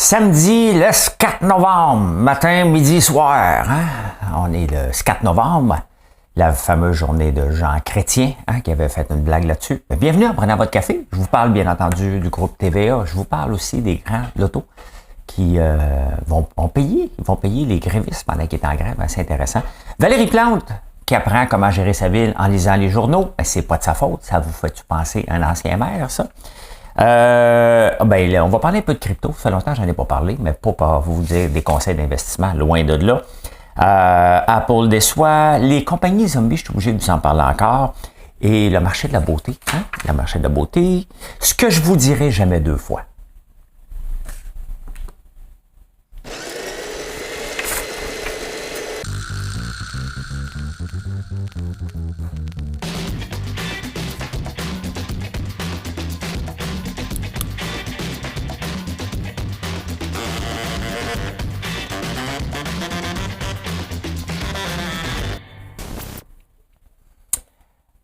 Samedi, le 4 novembre, matin, midi, soir. Hein? On est le 4 novembre, la fameuse journée de Jean Chrétien, qui avait fait une blague là-dessus. Bienvenue en prenant votre café. Je vous parle bien entendu du groupe TVA. Je vous parle aussi des grands lotos qui vont payer les grévistes pendant qu'ils étaient en grève. C'est intéressant. Valérie Plante, qui apprend comment gérer sa ville en lisant les journaux. Ben, c'est pas de sa faute. Ça vous fait-tu penser à un ancien maire, ça? On va parler un peu de crypto. Ça fait longtemps que j'en ai pas parlé, mais pas pour vous dire des conseils d'investissement, loin de là. Apple déçoit. Les compagnies zombies, je suis obligé de vous en parler encore. Et le marché de la beauté. Le marché de la beauté. Ce que je vous dirai jamais deux fois.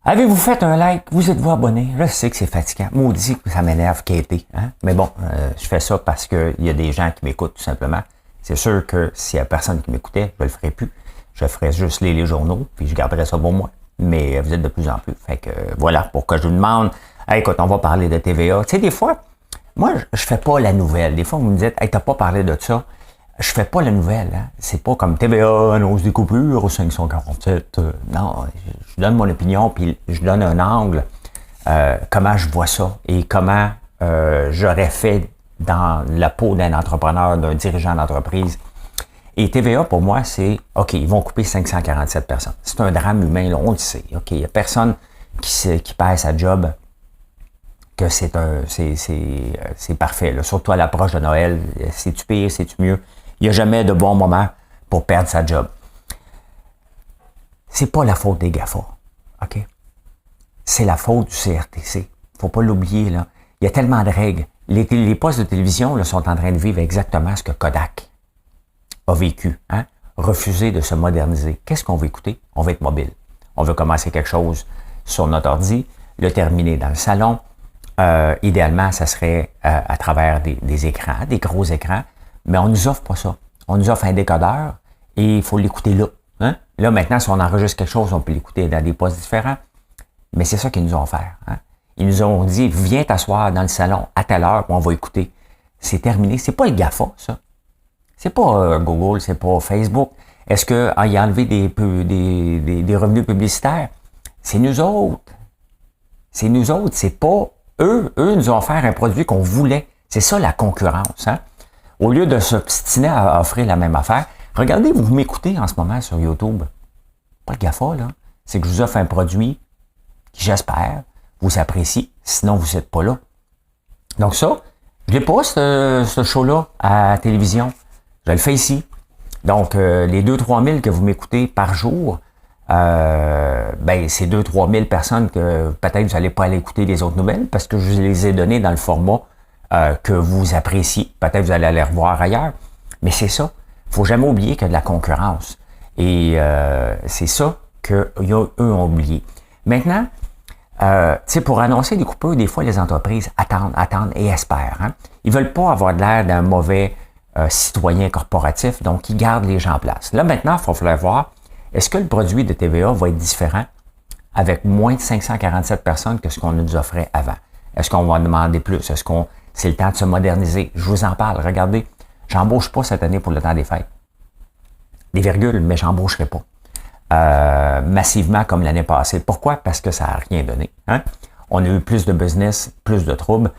Avez-vous fait un like? Vous êtes-vous abonné? Je sais que c'est fatigant. Maudit que ça m'énerve Katie. Mais bon, je fais ça parce qu'il y a des gens qui m'écoutent tout simplement. C'est sûr que s'il y a personne qui m'écoutait, je le ferais plus. Je ferais juste lire les journaux, puis je garderais ça pour moi. Mais vous êtes de plus en plus. Fait que voilà, pour que je vous demande, hey, écoute, on va parler de TVA. Tu sais, des fois, moi, je fais pas la nouvelle. Des fois, vous me dites, hey, t'as pas parlé de ça. Je fais pas la nouvelle. C'est pas comme TVA annonce des coupures au 547. Non, je donne mon opinion, puis je donne un angle, comment je vois ça et comment j'aurais fait dans la peau d'un entrepreneur, d'un dirigeant d'entreprise. Et TVA, pour moi, c'est, OK, ils vont couper 547 personnes. C'est un drame humain, là, on le sait. OK, il n'y a personne qui perd sa job, que c'est parfait. Là. Surtout à l'approche de Noël, c'est-tu pire, c'est-tu mieux? Il n'y a jamais de bon moment pour perdre sa job. C'est pas la faute des GAFA, OK? C'est la faute du CRTC. Faut pas l'oublier, là. Il y a tellement de règles. Les postes de télévision là, sont en train de vivre exactement ce que Kodak a vécu, refuser de se moderniser. Qu'est-ce qu'on veut écouter? On veut être mobile. On veut commencer quelque chose sur notre ordi, le terminer dans le salon. Idéalement, ça serait à travers des écrans, des gros écrans. Mais on nous offre pas ça. On nous offre un décodeur et il faut l'écouter là. Là, maintenant, si on enregistre quelque chose, on peut l'écouter dans des postes différents. Mais c'est ça qu'ils nous ont offert. Ils nous ont dit, viens t'asseoir dans le salon à telle heure, on va écouter. C'est terminé. C'est pas le GAFA, ça. C'est pas Google, c'est pas Facebook. Est-ce qu'il a enlevé des revenus publicitaires? C'est nous autres. C'est nous autres. C'est pas eux. Eux nous ont offert un produit qu'on voulait. C'est ça la concurrence. Au lieu de s'obstiner à offrir la même affaire, regardez, vous m'écoutez en ce moment sur YouTube. Pas le GAFA, là. C'est que je vous offre un produit qui, j'espère, vous apprécie. Sinon, vous n'êtes pas là. Donc ça, je n'ai pas ce show-là à la télévision. Je le fais ici. Donc, les 2-3 000 que vous m'écoutez par jour, c'est 2-3 000 personnes que peut-être vous n'allez pas aller écouter les autres nouvelles parce que je les ai données dans le format que vous appréciez. Peut-être vous allez aller revoir ailleurs. Mais c'est ça. Il ne faut jamais oublier qu'il y a de la concurrence. Et c'est ça qu'eux ont oublié. Maintenant, pour annoncer des coupures, des fois, les entreprises attendent et espèrent. Ils ne veulent pas avoir l'air d'un mauvais citoyen corporatif, donc ils gardent les gens en place. Là, maintenant, il va falloir voir, est-ce que le produit de TVA va être différent avec moins de 547 personnes que ce qu'on nous offrait avant? Est-ce qu'on va demander plus? Est-ce qu'on c'est le temps de se moderniser? Je vous en parle. Regardez, j'embauche pas cette année pour le temps des fêtes. Des virgules, mais j'embaucherai pas. Massivement comme l'année passée. Pourquoi? Parce que ça n'a rien donné. On a eu plus de business, plus de troubles,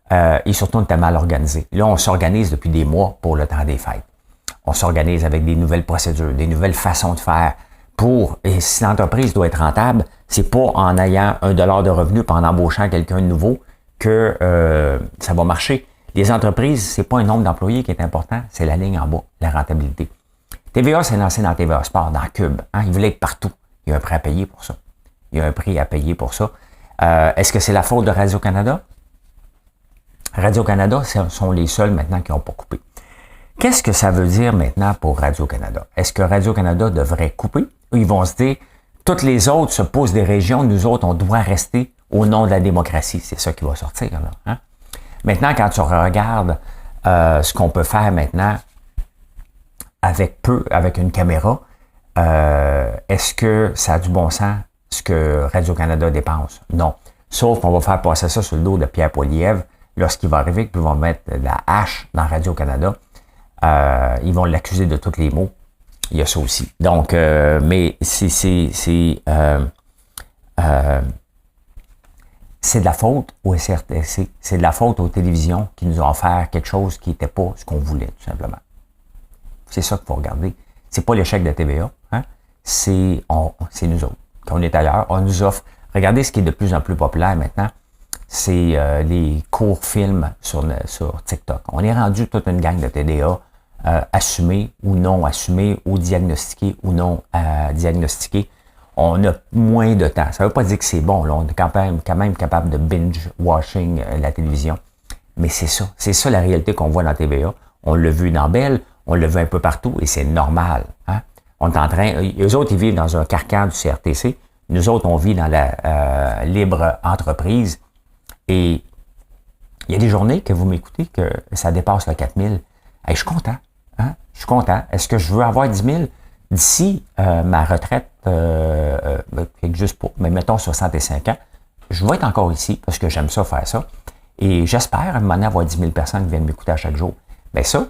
et surtout on était mal organisé. Là, on s'organise depuis des mois pour le temps des fêtes. On s'organise avec des nouvelles procédures, des nouvelles façons de faire et si l'entreprise doit être rentable, c'est pas en ayant $1 de revenu et en embauchant quelqu'un de nouveau que ça va marcher. Les entreprises, c'est pas un nombre d'employés qui est important, c'est la ligne en bas, la rentabilité. TVA s'est lancé dans TVA Sport, dans Cube. Ils voulaient être partout. Il y a un prix à payer pour ça. Est-ce que c'est la faute de Radio-Canada? Radio-Canada, ce sont les seuls maintenant qui n'ont pas coupé. Qu'est-ce que ça veut dire maintenant pour Radio-Canada? Est-ce que Radio-Canada devrait couper? Ou ils vont se dire, toutes les autres se posent des régions, nous autres, on doit rester au nom de la démocratie. C'est ça qui va sortir, là. Maintenant, quand tu regardes ce qu'on peut faire maintenant avec une caméra, est-ce que ça a du bon sens ce que Radio-Canada dépense? Non. Sauf qu'on va faire passer ça sur le dos de Pierre Poilievre lorsqu'il va arriver, qu'ils vont mettre la hache dans Radio-Canada. Ils vont l'accuser de tous les maux. Il y a ça aussi. Donc, mais c'est de la faute au SRTC, c'est de la faute aux télévisions qui nous ont offert quelque chose qui n'était pas ce qu'on voulait, tout simplement. C'est ça qu'il faut regarder. C'est pas l'échec de TVA, hein? C'est nous autres. Quand on est ailleurs, on nous offre. Regardez ce qui est de plus en plus populaire maintenant, c'est les courts films sur TikTok. On est rendu toute une gang de TDA, assumés ou non assumés, ou diagnostiqués ou non diagnostiqués. On a moins de temps. Ça ne veut pas dire que c'est bon. Là. On est quand même capable de binge-watching la télévision. Mais c'est ça. C'est ça la réalité qu'on voit dans TVA. On l'a vu dans Bell, on l'a vu un peu partout et c'est normal. Hein? On est en train... Eux autres, ils vivent dans un carcan du CRTC. Nous autres, on vit dans la libre entreprise. Et il y a des journées que vous m'écoutez que ça dépasse le 4 000. Hey, je suis content. Hein? Je suis content. Est-ce que je veux avoir 10 000? D'ici ma retraite, juste pas, mais mettons 65 ans, je vais être encore ici parce que j'aime ça, faire ça. Et j'espère à un moment donné avoir 10 000 personnes qui viennent m'écouter à chaque jour. Mais ça,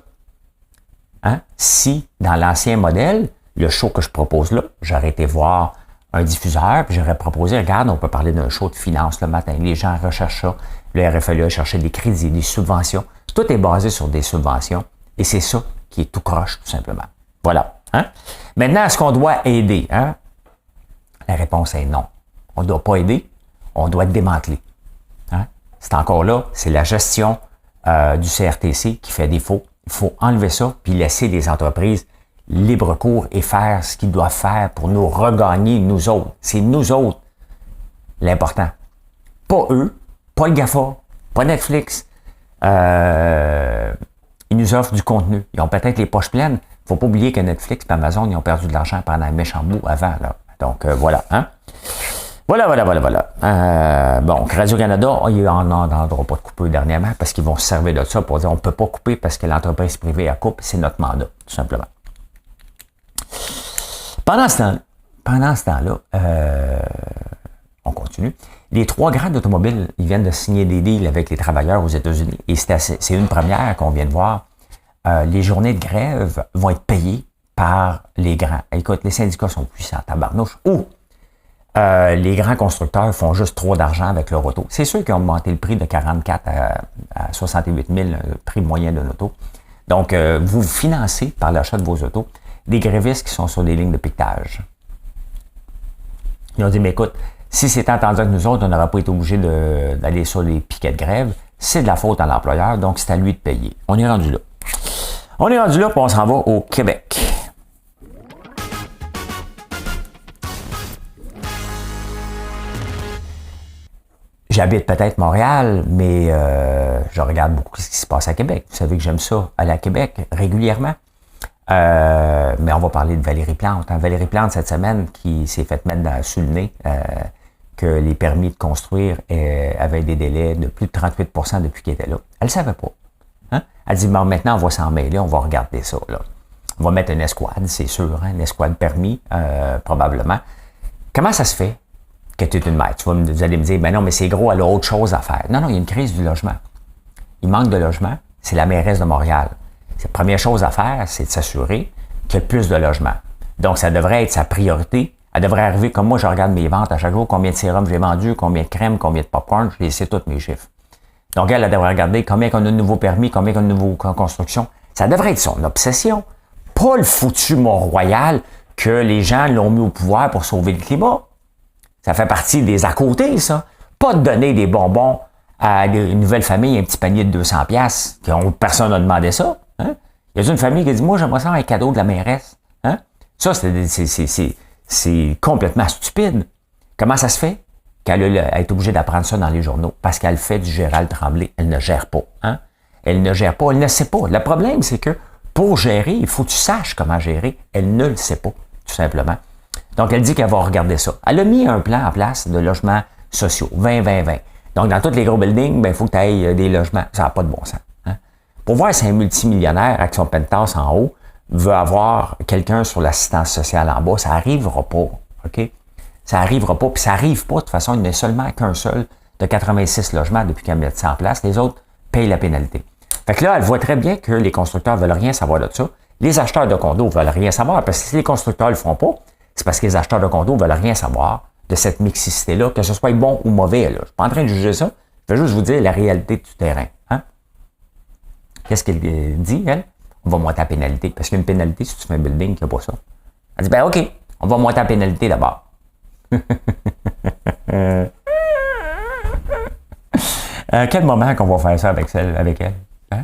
hein, si dans l'ancien modèle, le show que je propose là, j'aurais été voir un diffuseur, puis j'aurais proposé, regarde, on peut parler d'un show de finance le matin. Les gens recherchent ça. Le RFLE cherchait des crédits, des subventions. Tout est basé sur des subventions. Et c'est ça qui est tout croche, tout simplement. Voilà. Hein? Maintenant, est-ce qu'on doit aider? Hein? La réponse est non. On ne doit pas aider, on doit être démantelé. Hein? C'est encore là, c'est la gestion du CRTC qui fait défaut. Il faut enlever ça, puis laisser les entreprises libre cours et faire ce qu'ils doivent faire pour nous regagner, nous autres. C'est nous autres l'important. Pas eux, pas le GAFA, pas Netflix. Ils nous offrent du contenu. Ils ont peut-être les poches pleines. Faut pas oublier que Netflix et Amazon, ils ont perdu de l'argent pendant un méchant bout avant. Là. Donc, voilà. Hein? Voilà. Bon, Radio-Canada, il n'en aura pas de coupure dernièrement parce qu'ils vont se servir de ça pour dire on ne peut pas couper parce que l'entreprise privée a coupe. C'est notre mandat, tout simplement. Pendant ce temps-là, on continue. Les 3 grands d'automobiles, ils viennent de signer des deals avec les travailleurs aux États-Unis. Et c'est une première qu'on vient de voir. Les journées de grève vont être payées par les grands. Écoute, les syndicats sont puissants, tabarnouche. Ou les grands constructeurs font juste trop d'argent avec leur auto. C'est ceux qui ont augmenté le prix de 44 à 68 000, le prix moyen d'un auto. Donc, vous financez par l'achat de vos autos des grévistes qui sont sur des lignes de piquetage. Ils ont dit, mais écoute, si c'était entendu avec nous autres, on n'aurait pas été obligé d'aller sur les piquets de grève. C'est de la faute à l'employeur, donc c'est à lui de payer. On est rendu là. On est rendu là, puis on s'en va au Québec. J'habite peut-être Montréal, mais je regarde beaucoup ce qui se passe à Québec. Vous savez que j'aime ça, aller à Québec régulièrement. Mais on va parler de Valérie Plante. Hein. Valérie Plante, cette semaine, qui s'est fait mettre sous le nez que les permis de construire avaient des délais de plus de 38% depuis qu'elle était là. Elle ne savait pas. Hein? Elle dit, bon, maintenant, on va s'en mêler, on va regarder ça. Là. On va mettre une escouade, c'est sûr, hein, une escouade permis, probablement. Comment ça se fait que tu es une maître? Vous allez me dire, ben non, mais c'est gros, elle a autre chose à faire. Non, il y a une crise du logement. Il manque de logement, c'est la mairesse de Montréal. La première chose à faire, c'est de s'assurer qu'il y a plus de logements. Donc, ça devrait être sa priorité. Elle devrait arriver, comme moi, je regarde mes ventes à chaque jour, combien de sérum j'ai vendu, combien de crème, combien de popcorn, je les sais tous mes chiffres. Donc, elle devrait regarder combien on a de nouveaux permis, combien on a de nouvelles constructions. Ça devrait être son obsession. Pas le foutu Mont-Royal que les gens l'ont mis au pouvoir pour sauver le climat. Ça fait partie des à côté, ça. Pas de donner des bonbons à une nouvelle famille, un petit panier de 200$, personne n'a demandé ça. Hein? Il y a une famille qui dit, moi, j'aimerais ça un cadeau de la mairesse. Hein? Ça, c'est complètement stupide. Comment ça se fait qu'elle est obligée d'apprendre ça dans les journaux? Parce qu'elle fait du Gérald Tremblay. Elle ne gère pas. Hein? Elle ne gère pas. Elle ne sait pas. Le problème, c'est que pour gérer, il faut que tu saches comment gérer. Elle ne le sait pas, tout simplement. Donc, elle dit qu'elle va regarder ça. Elle a mis un plan en place de logements sociaux, 20-20-20. Donc, dans tous les gros buildings, il faut que tu ailles des logements. Ça n'a pas de bon sens. Hein? Pour voir si un multimillionnaire avec son penthouse en haut veut avoir quelqu'un sur l'assistance sociale en bas, ça n'arrivera pas. OK? Ça n'arrivera pas. Puis ça n'arrive pas. De toute façon, il n'y en a seulement qu'un seul de 86 logements depuis qu'elle met ça en place. Les autres payent la pénalité. Fait que là, elle voit très bien que les constructeurs veulent rien savoir de ça. Les acheteurs de condos veulent rien savoir parce que si les constructeurs ne le font pas, c'est parce que les acheteurs de condos veulent rien savoir de cette mixicité-là, que ce soit bon ou mauvais. Là. Je ne suis pas en train de juger ça. Je vais juste vous dire la réalité du terrain. Hein? Qu'est-ce qu'elle dit, elle? On va monter la pénalité. Parce qu'il y a une pénalité si tu fais un building qui n'a pas ça. Elle dit, ben OK, on va monter la pénalité d'abord. Quel moment qu'on va faire ça avec elle? Hein?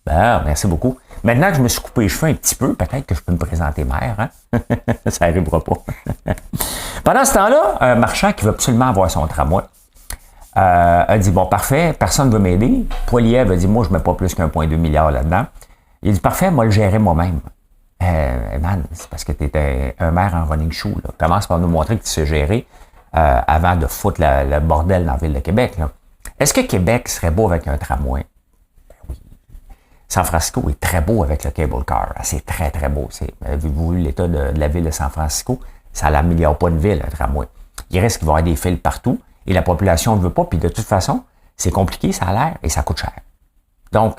Ben, merci beaucoup. Maintenant que je me suis coupé les cheveux un petit peu, peut-être que je peux me présenter maire. Hein? Ça n'arrivera pas. Pendant ce temps-là, un marchand qui veut absolument avoir son tramway a dit, bon, parfait, personne ne veut m'aider. Poiliev a dit, moi, je ne mets pas plus qu'1,2 milliard là-dedans. Il dit, parfait, moi, le gérer moi-même. Man, c'est parce que tu étais un maire en running shoe. Là. Commence par nous montrer que tu sais gérer avant de foutre le bordel dans la ville de Québec. Là. Est-ce que Québec serait beau avec un tramway? Ben oui. San Francisco est très beau avec le cable car. C'est très, très beau. Avez-vous vu l'état de la ville de San Francisco? Ça n'améliore pas une ville, un tramway. Il reste qu'il va y avoir des fils partout et la population ne veut pas. Puis de toute façon, c'est compliqué, ça a l'air et ça coûte cher. Donc,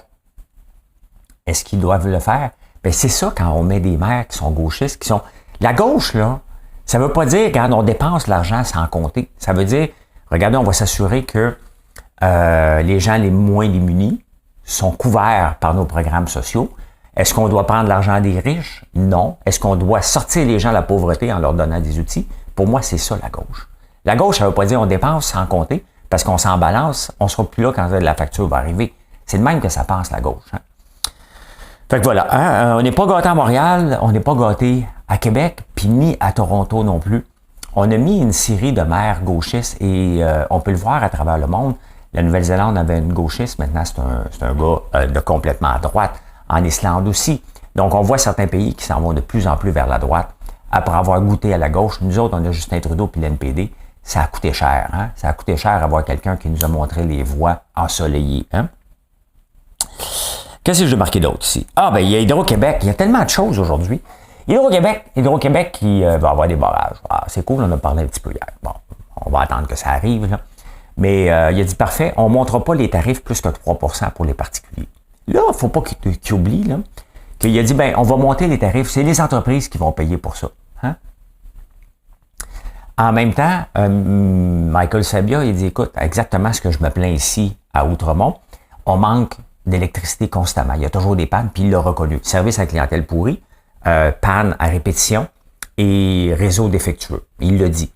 est-ce qu'ils doivent le faire? Ben c'est ça quand on met des maires qui sont gauchistes, qui sont... La gauche, là, ça veut pas dire, regarde, on dépense l'argent sans compter. Ça veut dire, regardez, on va s'assurer que les gens les moins démunis sont couverts par nos programmes sociaux. Est-ce qu'on doit prendre l'argent des riches? Non. Est-ce qu'on doit sortir les gens de la pauvreté en leur donnant des outils? Pour moi, c'est ça, la gauche. La gauche, ça veut pas dire on dépense sans compter, parce qu'on s'en balance, on sera plus là quand la facture va arriver. C'est de même que ça pense, la gauche. Hein? Fait que voilà, hein, on n'est pas gâté à Montréal, on n'est pas gâté à Québec, puis ni à Toronto non plus. On a mis une série de maires gauchistes et on peut le voir à travers le monde. La Nouvelle-Zélande avait une gauchiste, maintenant c'est un gars de complètement à droite. En Islande aussi. Donc on voit certains pays qui s'en vont de plus en plus vers la droite après avoir goûté à la gauche. Nous autres, on a Justin Trudeau puis l'NPD. Ça a coûté cher. Hein? Ça a coûté cher avoir quelqu'un qui nous a montré les voies ensoleillées. Hein? Qu'est-ce que j'ai marqué d'autre ici? Ah, ben il y a Hydro-Québec. Il y a tellement de choses aujourd'hui. Hydro-Québec qui va avoir des barrages. Ah, c'est cool, on en a parlé un petit peu hier. Bon, on va attendre que ça arrive. Là. Mais il a dit, parfait, on ne montrera pas les tarifs plus que 3% pour les particuliers. Là, il ne faut pas qu'il oublie là, qu'il a dit, ben, on va monter les tarifs. C'est les entreprises qui vont payer pour ça. Hein? En même temps, Michael Sabia, il dit, écoute, exactement ce que je me plains ici à Outremont, on manque d'électricité constamment. Il y a toujours des pannes, puis il l'a reconnu. Service à la clientèle pourri, panne à répétition et réseau défectueux. Il l'a dit.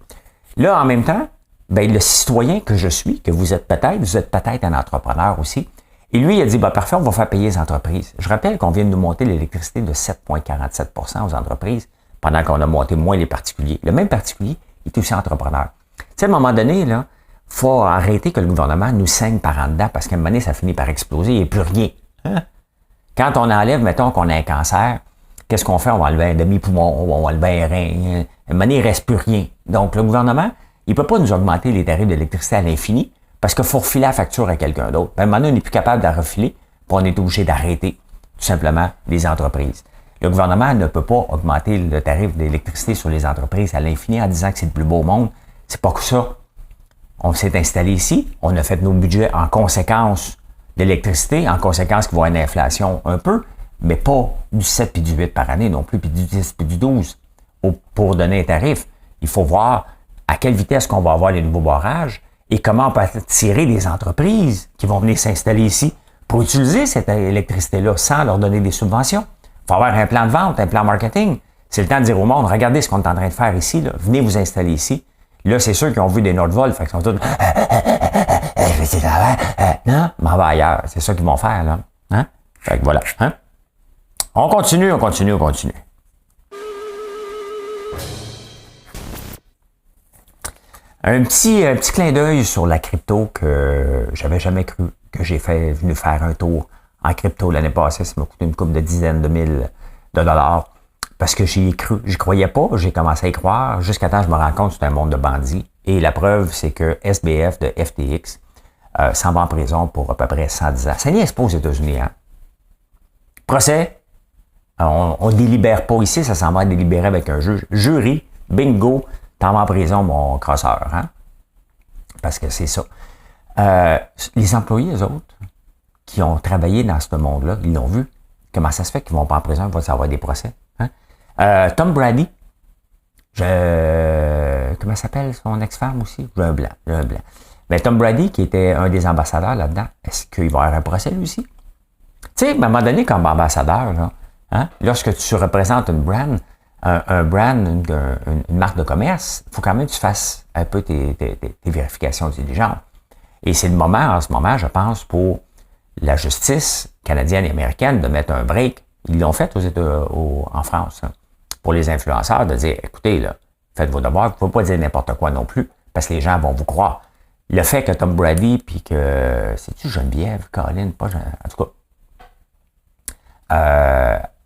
Là, en même temps, ben, le citoyen que je suis, que vous êtes peut-être un entrepreneur aussi, et lui, il a dit, ben, parfait, on va faire payer les entreprises. Je rappelle qu'on vient de nous monter l'électricité de 7,47% aux entreprises pendant qu'on a monté moins les particuliers. Le même particulier est aussi entrepreneur. Tu sais, à un moment donné, là, faut arrêter que le gouvernement nous saigne par en dedans parce qu'à un moment donné, ça finit par exploser, il n'y a plus rien. Hein? Quand on enlève, mettons qu'on a un cancer, qu'est-ce qu'on fait? On va enlever un demi-poumon, on va enlever un rein. À un moment donné, il ne reste plus rien. Donc, le gouvernement, il ne peut pas nous augmenter les tarifs d'électricité à l'infini parce qu'il faut refiler la facture à quelqu'un d'autre. À un moment donné, on n'est plus capable de la refiler, puis on est obligé d'arrêter, tout simplement, les entreprises. Le gouvernement ne peut pas augmenter le tarif d'électricité sur les entreprises à l'infini en disant que c'est le plus beau au monde. C'est pas que ça. On s'est installé ici, on a fait nos budgets en conséquence d'électricité, en conséquence qu'il va y avoir une inflation un peu, mais pas du 7 puis du 8 par année non plus, puis du 10 puis du 12 pour donner un tarif. Il faut voir à quelle vitesse qu'on va avoir les nouveaux barrages et comment on peut attirer des entreprises qui vont venir s'installer ici pour utiliser cette électricité-là sans leur donner des subventions. Il faut avoir un plan de vente, un plan marketing. C'est le temps de dire au monde, regardez ce qu'on est en train de faire ici, là. Venez vous installer ici. Là, c'est ceux qui ont vu des Nordvolt, fait qu'ils sont tous non, m'en va ailleurs. C'est ça qu'ils vont faire, là. Hein? Fait que voilà. Hein? On continue. Un petit clin d'œil sur la crypto que j'avais jamais cru que j'ai venu faire un tour en crypto l'année passée. Ça m'a coûté une couple de dizaines de mille de dollars parce que j'y ai cru. J'y croyais pas, j'ai commencé à y croire jusqu'à temps que je me rends compte que c'est un monde de bandits. Et la preuve, c'est que SBF de FTX s'en va en prison pour à peu près 110 ans. Ça n'y est pas aux États-Unis, hein? Procès, on ne délibère pas ici, ça s'en va délibérer avec un juge. Jury, bingo, t'en vas en prison, mon crosseur. Hein? Parce que c'est ça. Les employés, eux autres, qui ont travaillé dans ce monde-là, ils l'ont vu. Comment ça se fait qu'ils vont pas en prison, ils vont avoir des procès? Hein? Tom Brady, comment s'appelle son ex-femme aussi? J'ai un blanc. Mais Tom Brady, qui était un des ambassadeurs là-dedans, est-ce qu'il va avoir un procès lui aussi? Tu sais, à un moment donné, comme ambassadeur, là, hein, lorsque tu représentes une brand, un brand, une marque de commerce, il faut quand même que tu fasses un peu tes vérifications diligentes. Et c'est le moment, en ce moment, je pense, pour la justice canadienne et américaine de mettre un break. Ils l'ont fait en France, hein, pour les influenceurs, de dire, écoutez, là, faites vos devoirs, vous ne pouvez pas dire n'importe quoi non plus, parce que les gens vont vous croire. Le fait que Tom Brady, puis que, c'est-tu Geneviève, Colin, pas Geneviève, en tout cas,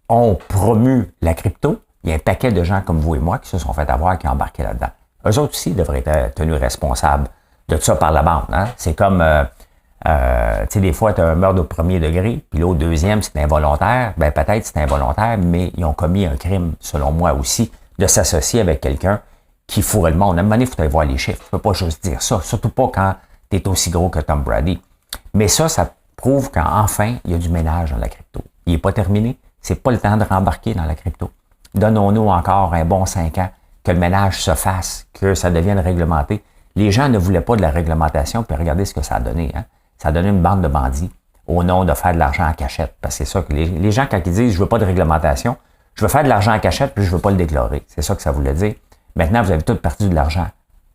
ont promu la crypto, il y a un paquet de gens comme vous et moi qui se sont fait avoir, qui ont embarqué là-dedans. Eux autres aussi devraient être tenus responsables de ça par la bande. Hein? C'est comme, tu sais, des fois, tu as un meurtre au premier degré, puis l'autre deuxième, c'est involontaire. Ben peut-être c'est involontaire, mais ils ont commis un crime, selon moi aussi, de s'associer avec quelqu'un qui fourrait le monde. À un moment donné, il faut aller voir les chiffres. Tu peux pas juste dire ça, surtout pas quand tu es aussi gros que Tom Brady. Mais ça prouve qu'enfin, il y a du ménage dans la crypto. Il n'est pas terminé. C'est pas le temps de rembarquer dans la crypto. Donnons-nous encore un bon 5 ans que le ménage se fasse, que ça devienne réglementé. Les gens ne voulaient pas de la réglementation, puis regardez ce que ça a donné. Hein? Ça a donné une bande de bandits au nom de faire de l'argent en cachette. Parce que c'est ça que les gens, quand ils disent « je veux pas de réglementation », je veux faire de l'argent en cachette, puis je veux pas le déclarer. C'est ça que ça voulait dire. Maintenant, vous avez tout perdu de l'argent,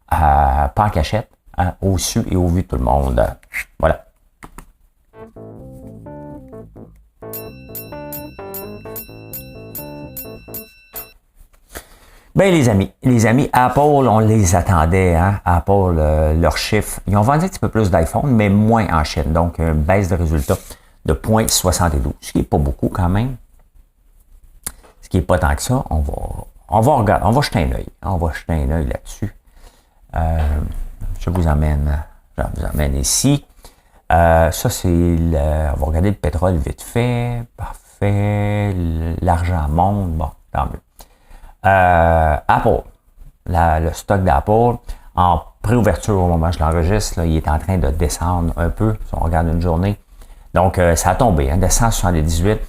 pas en cachette, hein, au su et au vu de tout le monde. Voilà. Ben les amis, Apple, on les attendait, hein, Apple, leurs chiffres. Ils ont vendu un petit peu plus d'iPhone, mais moins en Chine. Donc, une baisse de résultats de 0,72, ce qui n'est pas beaucoup quand même. Ce qui n'est pas tant que ça. On va regarder, on va jeter un œil. On va jeter un œil là-dessus. Je vous emmène ici. Ça, c'est on va regarder le pétrole vite fait. Parfait. L'argent monte. Bon, tant mieux. Apple, le stock d'Apple, en préouverture au moment où je l'enregistre, là, il est en train de descendre un peu, si on regarde une journée. Donc, ça a tombé, hein, de 178.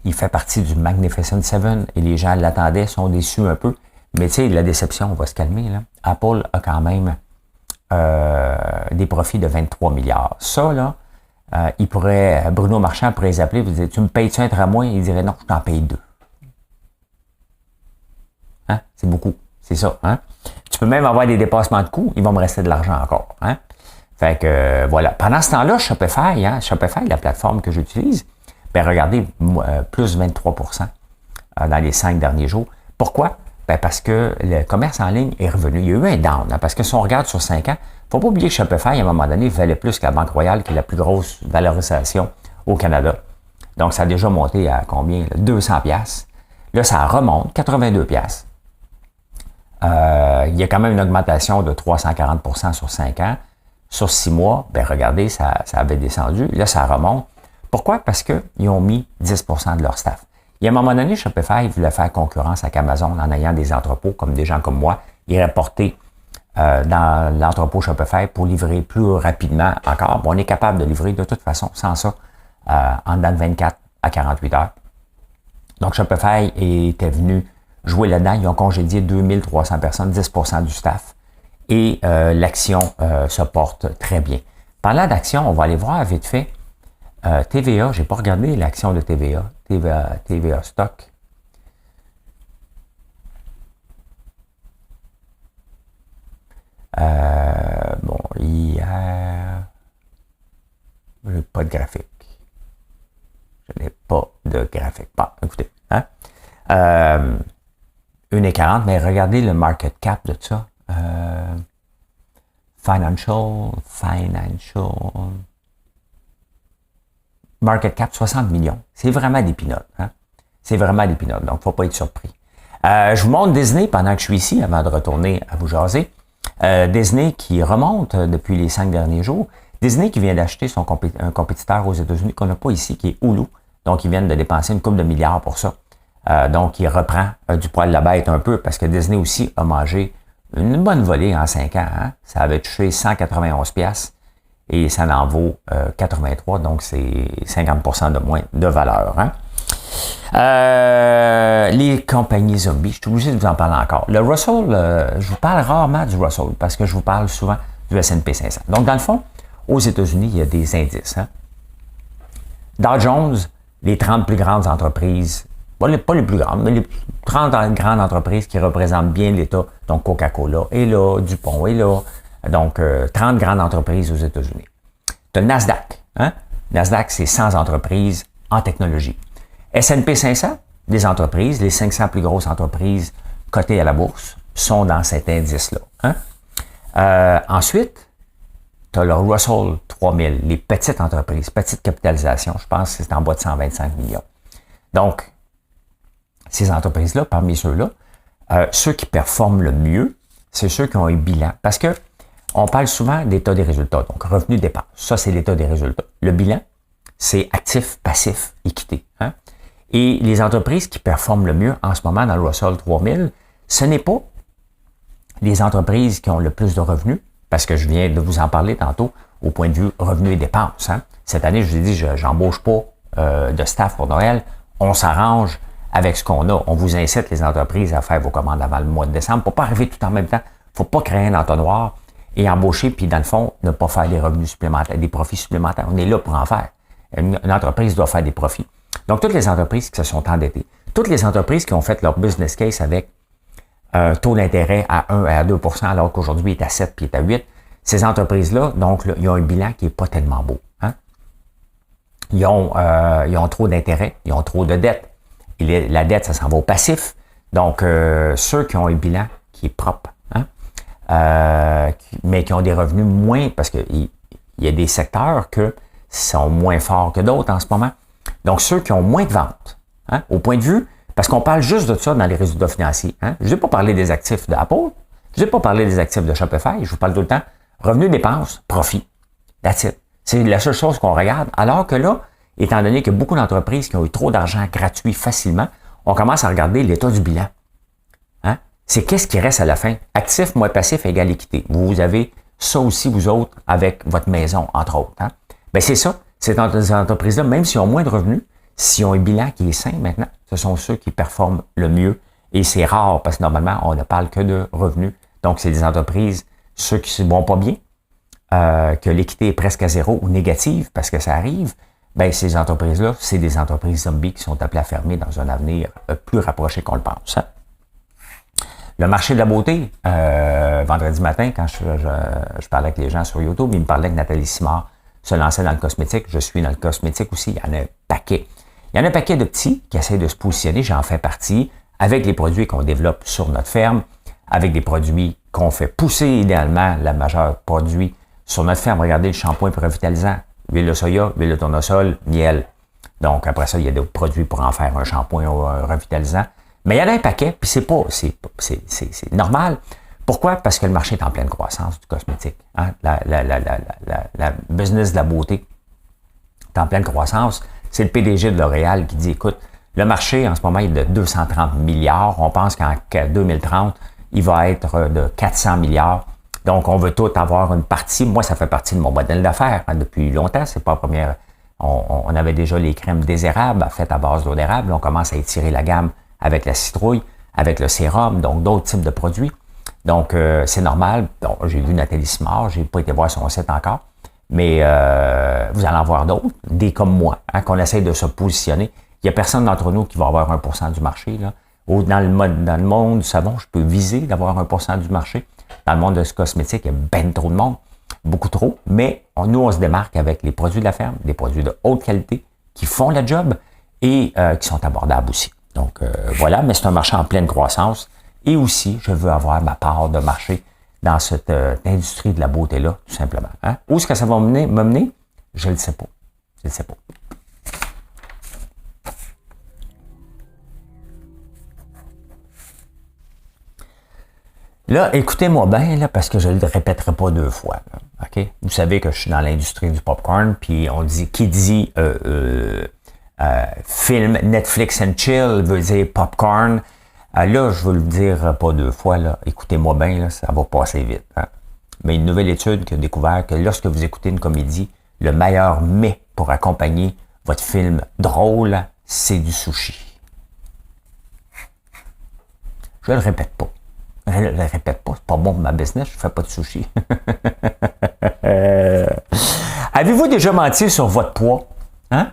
Il fait partie du Magnificent Seven et les gens l'attendaient, sont déçus un peu. Mais tu sais, la déception va se calmer. Là. Apple a quand même des profits de 23 milliards. Ça, là, Bruno Marchand pourrait les appeler, vous dire, tu me payes-tu un tramway? Il dirait non, je t'en paye 2. Hein? C'est beaucoup. C'est ça. Hein? Tu peux même avoir des dépassements de coûts, il va me rester de l'argent encore. Hein? Fait que voilà. Pendant ce temps-là, Shopify, la plateforme que j'utilise, ben regardez, plus 23% dans les 5 derniers jours. Pourquoi? Ben parce que le commerce en ligne est revenu. Il y a eu un down. Hein? Parce que si on regarde sur 5 ans, il ne faut pas oublier que Shopify, à un moment donné, valait plus que la Banque Royale, qui est la plus grosse valorisation au Canada. Donc, ça a déjà monté à combien? 200 $. Là, ça remonte, 82 $. Il y a quand même une augmentation de 340% sur 5 ans. Sur 6 mois, ben regardez, ça avait descendu. Là, ça remonte. Pourquoi? Parce qu'ils ont mis 10% de leur staff. Il y a un moment donné, Shopify voulait faire concurrence avec Amazon en ayant des entrepôts, comme des gens comme moi. Ils rapportaient dans l'entrepôt Shopify pour livrer plus rapidement encore. Bon, on est capable de livrer de toute façon, sans ça, en dedans de 24 à 48 heures. Donc, Shopify était venu jouer là-dedans. Ils ont congédié 2300 personnes, 10% du staff. Et l'action se porte très bien. Parlant d'action, on va aller voir vite fait. TVA, j'ai pas regardé l'action de TVA. TVA stock. Bon, hier, je n'ai pas de graphique. Je n'ai pas de graphique. Bon, écoutez, hein? 1,40, mais regardez le market cap de ça. Financial. Market cap 60 millions. C'est vraiment des peanuts. Hein? C'est vraiment des peanuts, donc il ne faut pas être surpris. Je vous montre Disney pendant que je suis ici, avant de retourner à vous jaser. Disney qui remonte depuis les 5 derniers jours. Disney qui vient d'acheter un compétiteur aux États-Unis qu'on n'a pas ici, qui est Hulu. Donc, ils viennent de dépenser une couple de milliards pour ça. Donc, il reprend du poil de la bête un peu parce que Disney aussi a mangé une bonne volée en 5 ans. Hein? Ça avait touché 191 piastres et ça en vaut 83, donc c'est 50% de moins de valeur. Hein? Les compagnies zombies, je suis obligé de vous en parler encore. Le Russell, je vous parle rarement du Russell parce que je vous parle souvent du S&P 500. Donc, dans le fond, aux États-Unis, il y a des indices. Hein? Dow Jones, les 30 plus grandes entreprises, pas les plus grandes, mais les 30 grandes entreprises qui représentent bien l'État, donc Coca-Cola est là, DuPont est là, donc 30 grandes entreprises aux États-Unis. Tu as Nasdaq. Hein? Nasdaq, c'est 100 entreprises en technologie. S&P 500, des entreprises, les 500 plus grosses entreprises cotées à la bourse sont dans cet indice-là. Hein? Ensuite, tu as le Russell 3000, les petites entreprises, petite capitalisation, je pense que c'est en bas de 125 millions. Donc, ces entreprises-là, parmi ceux-là, ceux qui performent le mieux, c'est ceux qui ont un bilan. Parce que on parle souvent d'état des résultats, donc revenus dépenses. Ça, c'est l'état des résultats. Le bilan, c'est actif, passif, équité. Hein? Et les entreprises qui performent le mieux en ce moment dans le Russell 3000, ce n'est pas les entreprises qui ont le plus de revenus, parce que je viens de vous en parler tantôt au point de vue revenus et dépenses. Hein? Cette année, je vous ai dit, j'embauche pas de staff pour Noël. On s'arrange avec ce qu'on a. On vous incite, les entreprises, à faire vos commandes avant le mois de décembre pour pas arriver tout en même temps. Faut pas créer un entonnoir et embaucher, puis dans le fond, ne pas faire des revenus supplémentaires, des profits supplémentaires. On est là pour en faire. Une entreprise doit faire des profits. Donc, toutes les entreprises qui se sont endettées, toutes les entreprises qui ont fait leur business case avec un taux d'intérêt à 1 à 2 % alors qu'aujourd'hui, il est à 7 puis il est à 8, ces entreprises-là, donc, là, ils ont un bilan qui n'est pas tellement beau. Hein? Ils ont trop d'intérêt, ils ont trop de dettes. Et la dette, ça s'en va au passif. Donc, ceux qui ont un bilan qui est propre, hein? Mais qui ont des revenus moins, parce qu'il y a des secteurs qui sont moins forts que d'autres en ce moment. Donc, ceux qui ont moins de ventes, hein? Au point de vue, parce qu'on parle juste de ça dans les résultats financiers. Hein? Je n'ai pas parlé des actifs d'Apple, je n'ai pas parlé des actifs de Shopify, je vous parle tout le temps revenus, dépenses, profit. That's it. C'est la seule chose qu'on regarde. Alors que là, étant donné que beaucoup d'entreprises qui ont eu trop d'argent gratuit facilement, on commence à regarder l'état du bilan. Hein? C'est qu'est-ce qui reste à la fin? Actif moins passif égale équité. Vous avez ça aussi, vous autres, avec votre maison, entre autres. Hein? Bien, c'est ça. Ces entreprises-là, même s'ils ont moins de revenus, s'ils ont un bilan qui est sain maintenant, ce sont ceux qui performent le mieux. Et c'est rare parce que normalement, on ne parle que de revenus. Donc, c'est des entreprises, ceux qui ne vont pas bien, que l'équité est presque à zéro ou négative parce que ça arrive. Bien, ces entreprises-là, c'est des entreprises zombies qui sont appelées à fermer dans un avenir plus rapproché qu'on le pense. Hein? Le marché de la beauté, vendredi matin, quand je parlais avec les gens sur YouTube, ils me parlaient que Nathalie Simard se lançait dans le cosmétique. Je suis dans le cosmétique aussi. Il y en a un paquet. Il y en a un paquet de petits qui essaient de se positionner. J'en fais partie avec les produits qu'on développe sur notre ferme, avec des produits qu'on fait pousser idéalement, la majeure produit sur notre ferme. Regardez le shampoing revitalisant, huile de soya, huile de tournesol, miel. Donc, après ça, il y a des produits pour en faire un shampoing revitalisant. Mais il y en a un paquet, puis c'est normal. Pourquoi? Parce que le marché est en pleine croissance du cosmétique. Hein? La business de la beauté est en pleine croissance. C'est le PDG de L'Oréal qui dit, écoute, le marché en ce moment est de 230 milliards. On pense qu'en 2030, il va être de 400 milliards. Donc, on veut tout avoir une partie. Moi, ça fait partie de mon modèle d'affaires hein, depuis longtemps. C'est pas la première. On avait déjà les crèmes désirables faites à base d'eau d'érable. On commence à étirer la gamme avec la citrouille, avec le sérum, donc d'autres types de produits. Donc, c'est normal. Donc, j'ai vu Nathalie Simard, j'ai pas été voir son site encore, mais vous allez en voir d'autres, des comme moi, hein, qu'on essaie de se positionner. Il n'y a personne d'entre nous qui va avoir 1% du marché. Là. Ou dans le monde du savon, je peux viser d'avoir 1% du marché. Dans le monde de ce cosmétique, il y a ben trop de monde, beaucoup trop, mais nous, on se démarque avec les produits de la ferme, des produits de haute qualité qui font le job et qui sont abordables aussi. Donc, voilà, mais c'est un marché en pleine croissance. Et aussi, je veux avoir ma part de marché dans cette industrie de la beauté-là, tout simplement. Hein? Où est-ce que ça va me mener? Je ne le sais pas. Je ne le sais pas. Là, écoutez-moi bien, là, parce que je ne le répéterai pas deux fois. Là, OK? OK? Vous savez que je suis dans l'industrie du popcorn, puis on dit, qui dit film Netflix and chill veut dire popcorn. Là, je veux le dire pas deux fois, là. Écoutez-moi bien, là, ça va passer vite. Hein? Mais une nouvelle étude qui a découvert que lorsque vous écoutez une comédie, le meilleur mets pour accompagner votre film drôle, c'est du sushi. Je le répète pas. Je le répète pas. C'est pas bon pour ma business, je fais pas de sushi. Avez-vous déjà menti sur votre poids? Hein?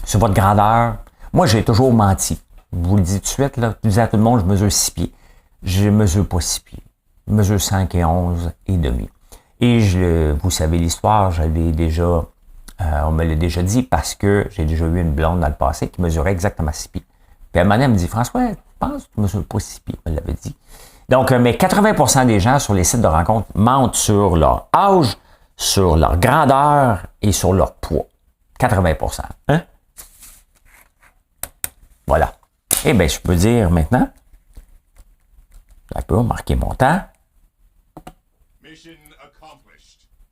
Sur votre grandeur? Moi, j'ai toujours menti. Je vous le dis tout de suite, là. Je disais à tout le monde, je mesure 6 pieds. Je mesure pas 6 pieds. Je mesure 5 et 11 et demi. Et vous savez l'histoire, j'avais déjà, on me l'a déjà dit parce que j'ai déjà eu une blonde dans le passé qui mesurait exactement 6 pieds. Puis à un moment donné, elle me dit, François, je pense que tu ne mesures pas 6 pieds. Elle l'avait dit. Donc, mais 80% des gens sur les sites de rencontres mentent sur leur âge, sur leur grandeur et sur leur poids. 80%. Hein? Voilà. Eh bien, je peux dire maintenant, je peux marquer mon temps.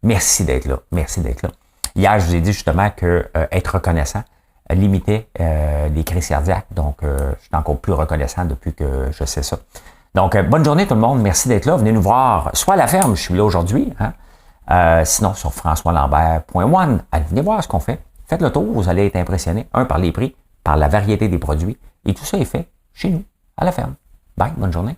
Merci d'être là. Merci d'être là. Hier, je vous ai dit justement que être reconnaissant limitait les crises cardiaques. Donc, je suis encore plus reconnaissant depuis que je sais ça. Donc, bonne journée tout le monde. Merci d'être là. Venez nous voir, soit à la ferme, je suis là aujourd'hui. Hein? Sinon, sur françoislambert.one. Allez, venez voir ce qu'on fait. Faites le tour, vous allez être impressionné. Par les prix, par la variété des produits. Et tout ça est fait chez nous, à la ferme. Bye, bonne journée.